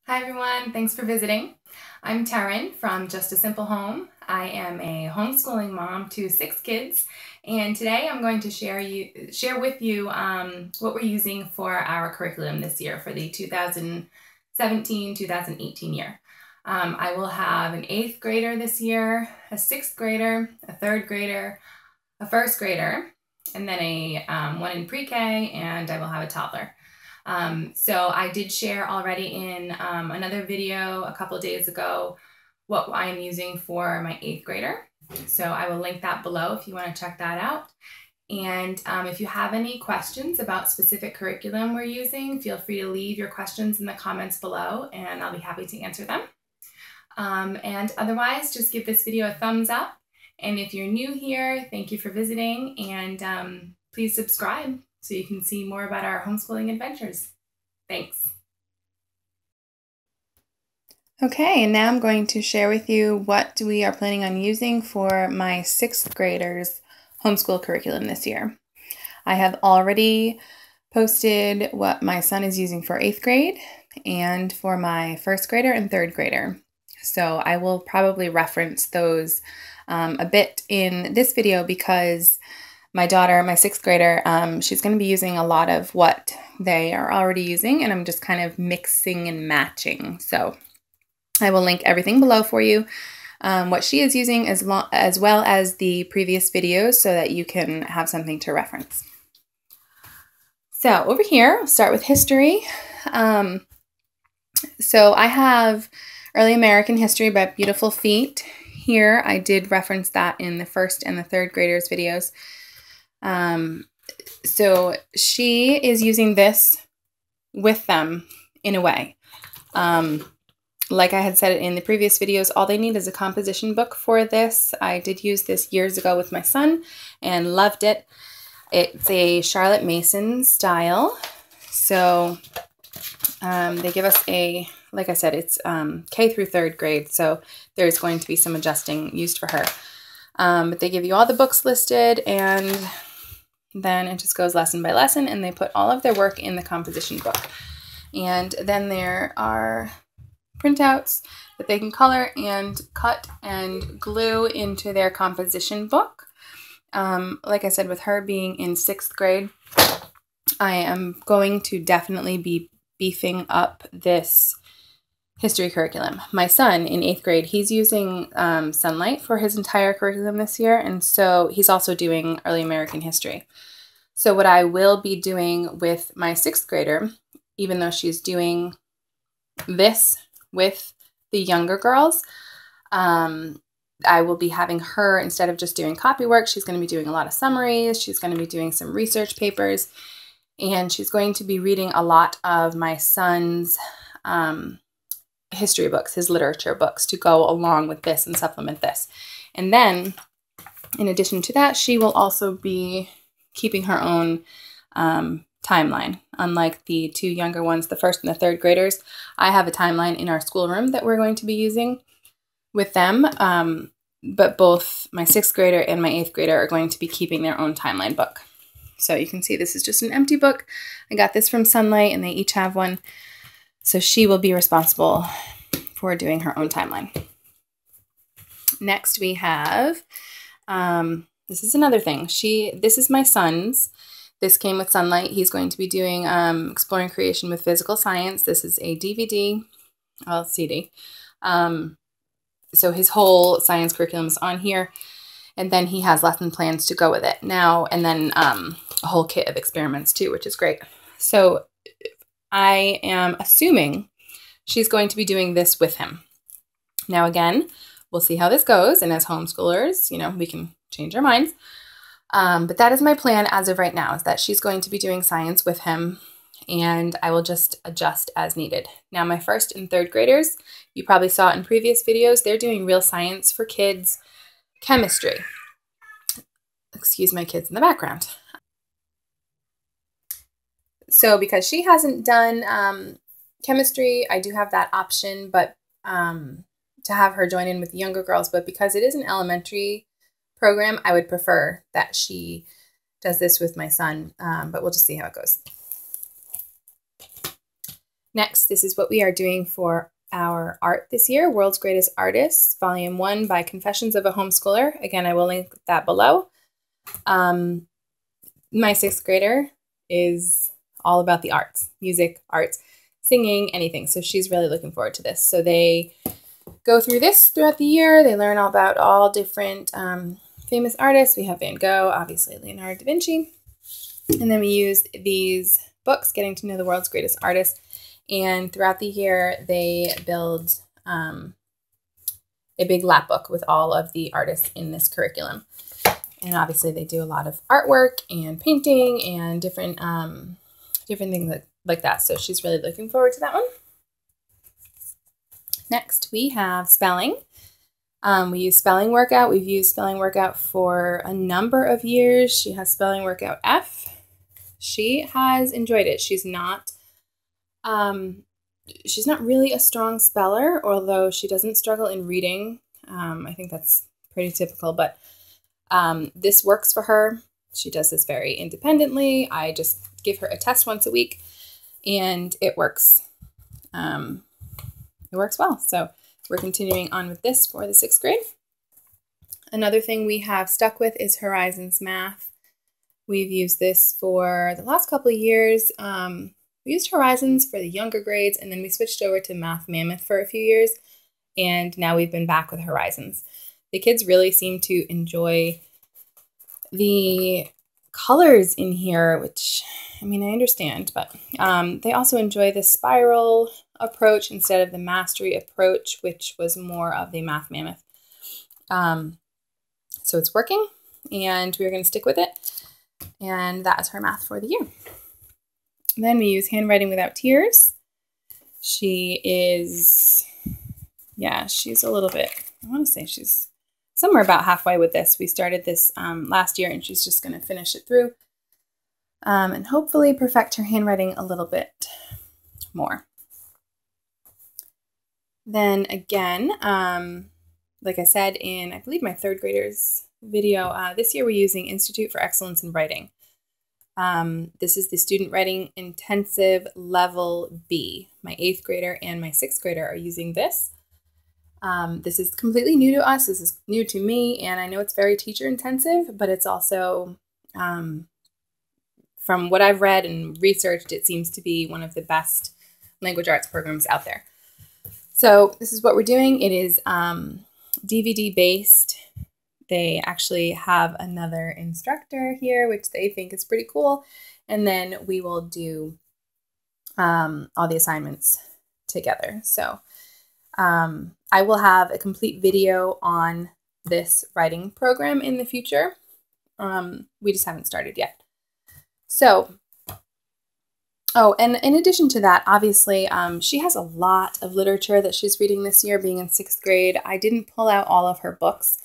Hi everyone, thanks for visiting. I'm Taryn from Just a Simple Home. I am a homeschooling mom to 6 kids, and today I'm going to share with you what we're using for our curriculum this year for the 2017-2018 year. I will have an 8th grader this year, a 6th grader, a 3rd grader, a 1st grader, and then a one in pre-K, and I will have a toddler. So I did share already in another video a couple days ago what I am using for my 8th grader. So I will link that below if you want to check that out. And if you have any questions about specific curriculum we're using, feel free to leave your questions in the comments below and I'll be happy to answer them. And otherwise, just give this video a thumbs up. And if you're new here, thank you for visiting, and please subscribe so you can see more about our homeschooling adventures. Thanks. Okay, and now I'm going to share with you what we are planning on using for my 6th graders homeschool curriculum this year. I have already posted what my son is using for 8th grade and for my 1st grader and 3rd grader. So I will probably reference those a bit in this video because my daughter, my 6th grader, she's going to be using a lot of what they are already using, and I'm just kind of mixing and matching. So I will link everything below for you, what she is using as well as the previous videos so that you can have something to reference. So over here, I'll start with history. So I have Early American History by Beautiful Feet. Here, I did reference that in the 1st and the 3rd graders videos. So she is using this with them in a way. Like I had said in the previous videos, all they need is a composition book for this. I did use this years ago with my son and loved it. It's a Charlotte Mason style. So they give us a, like I said, it's K through 3rd grade, so there's going to be some adjusting used for her. But they give you all the books listed, and then it just goes lesson by lesson, and they put all of their work in the composition book. And then there are printouts that they can color and cut and glue into their composition book. Like I said, with her being in 6th grade, I am going to definitely be beefing up this history curriculum. My son in 8th grade, he's using Sunlight for his entire curriculum this year, and so he's also doing Early American History. So what I will be doing with my 6th grader, even though she's doing this with the younger girls, I will be having her, instead of just doing copy work, she's going to be doing a lot of summaries, she's going to be doing some research papers, and she's going to be reading a lot of my son's history books, his literature books, to go along with this and supplement this. And then, in addition to that, she will also be keeping her own timeline. Unlike the 2 younger ones, the 1st and the 3rd graders, I have a timeline in our schoolroom that we're going to be using with them. But both my 6th grader and my 8th grader are going to be keeping their own timeline book. So you can see this is just an empty book. I got this from Sunlight, and they each have one. So she will be responsible for doing her own timeline. Next we have, this is another thing. This is my son's. This came with Sunlight. He's going to be doing Exploring Creation with Physical Science. This is a DVD, well, CD. So his whole science curriculum is on here. And then he has lesson plans to go with it now. And then a whole kit of experiments too, which is great. So I am assuming she's going to be doing this with him. Now again, we'll see how this goes. And as homeschoolers, you know, we can change our minds. But that is my plan as of right now, is that she's going to be doing science with him, and I will just adjust as needed. Now my 1st and 3rd graders, you probably saw in previous videos, they're doing real science for kids, chemistry. Excuse my kids in the background. So because she hasn't done chemistry, I do have that option, but to have her join in with the younger girls, but because it is an elementary program, I would prefer that she does this with my son, but we'll just see how it goes. Next, this is what we are doing for our art this year, World's Greatest Artists, Volume 1 by Confessions of a Homeschooler. Again, I will link that below. My sixth grader is all about the arts, music, arts, singing, anything. So she's really looking forward to this. So they go through this throughout the year. They learn all about all different famous artists. We have Van Gogh, obviously Leonardo da Vinci. And then we use these books, Getting to Know the World's Greatest Artists. And throughout the year, they build a big lap book with all of the artists in this curriculum. And obviously they do a lot of artwork and painting and different things like that. So she's really looking forward to that one. Next, we have spelling. We use spelling workout. We've used spelling workout for a number of years. She has spelling workout F. She has enjoyed it. She's not really a strong speller, although she doesn't struggle in reading. I think that's pretty typical, but this works for her. She does this very independently. I just give her a test once a week, and it works. It works well. So we're continuing on with this for the 6th grade. Another thing we have stuck with is Horizons Math. We've used this for the last couple of years. We used Horizons for the younger grades, and then we switched over to Math Mammoth for a few years, and now we've been back with Horizons. The kids really seem to enjoy the colors in here, which, I mean, I understand, but they also enjoy the spiral approach instead of the mastery approach, which was more of the Math Mammoth. So it's working, and we're going to stick with it, and that is her math for the year. Then we use Handwriting Without Tears. She is, yeah, she's a little bit, I want to say she's somewhere about halfway with this. We started this last year, and she's just going to finish it through and hopefully perfect her handwriting a little bit more. Then again, like I said in, I believe, my 3rd graders video, this year we're using Institute for Excellence in Writing. This is the Student Writing Intensive Level B. My 8th grader and my 6th grader are using this. This is completely new to us. This is new to me, and I know it's very teacher intensive, but it's also, from what I've read and researched, it seems to be one of the best language arts programs out there. So this is what we're doing. It is DVD based. They actually have another instructor here, which they think is pretty cool. And then we will do all the assignments together. So I will have a complete video on this writing program in the future. We just haven't started yet. So, oh, and in addition to that, obviously, she has a lot of literature that she's reading this year, being in 6th grade. I didn't pull out all of her books.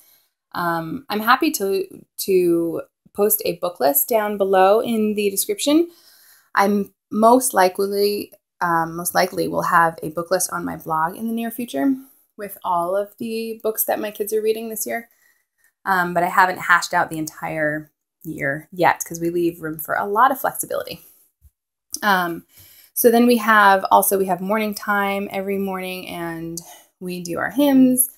I'm happy to post a book list down below in the description. I'm most likely will have a book list on my blog in the near future with all of the books that my kids are reading this year. But I haven't hashed out the entire year yet because we leave room for a lot of flexibility. So then we have morning time every morning, and we do our hymns.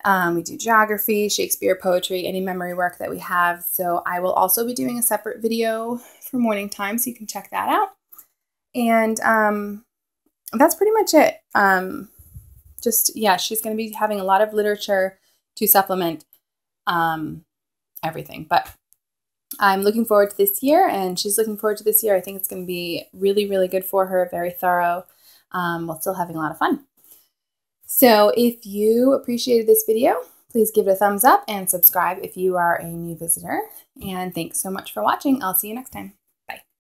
We do geography, Shakespeare, poetry, any memory work that we have. So I will also be doing a separate video for morning time, so you can check that out. And that's pretty much it. Yeah, she's going to be having a lot of literature to supplement everything. But I'm looking forward to this year, and she's looking forward to this year. I think it's going to be really, really good for her, very thorough, while still having a lot of fun. So if you appreciated this video, please give it a thumbs up and subscribe if you are a new visitor. And thanks so much for watching. I'll see you next time.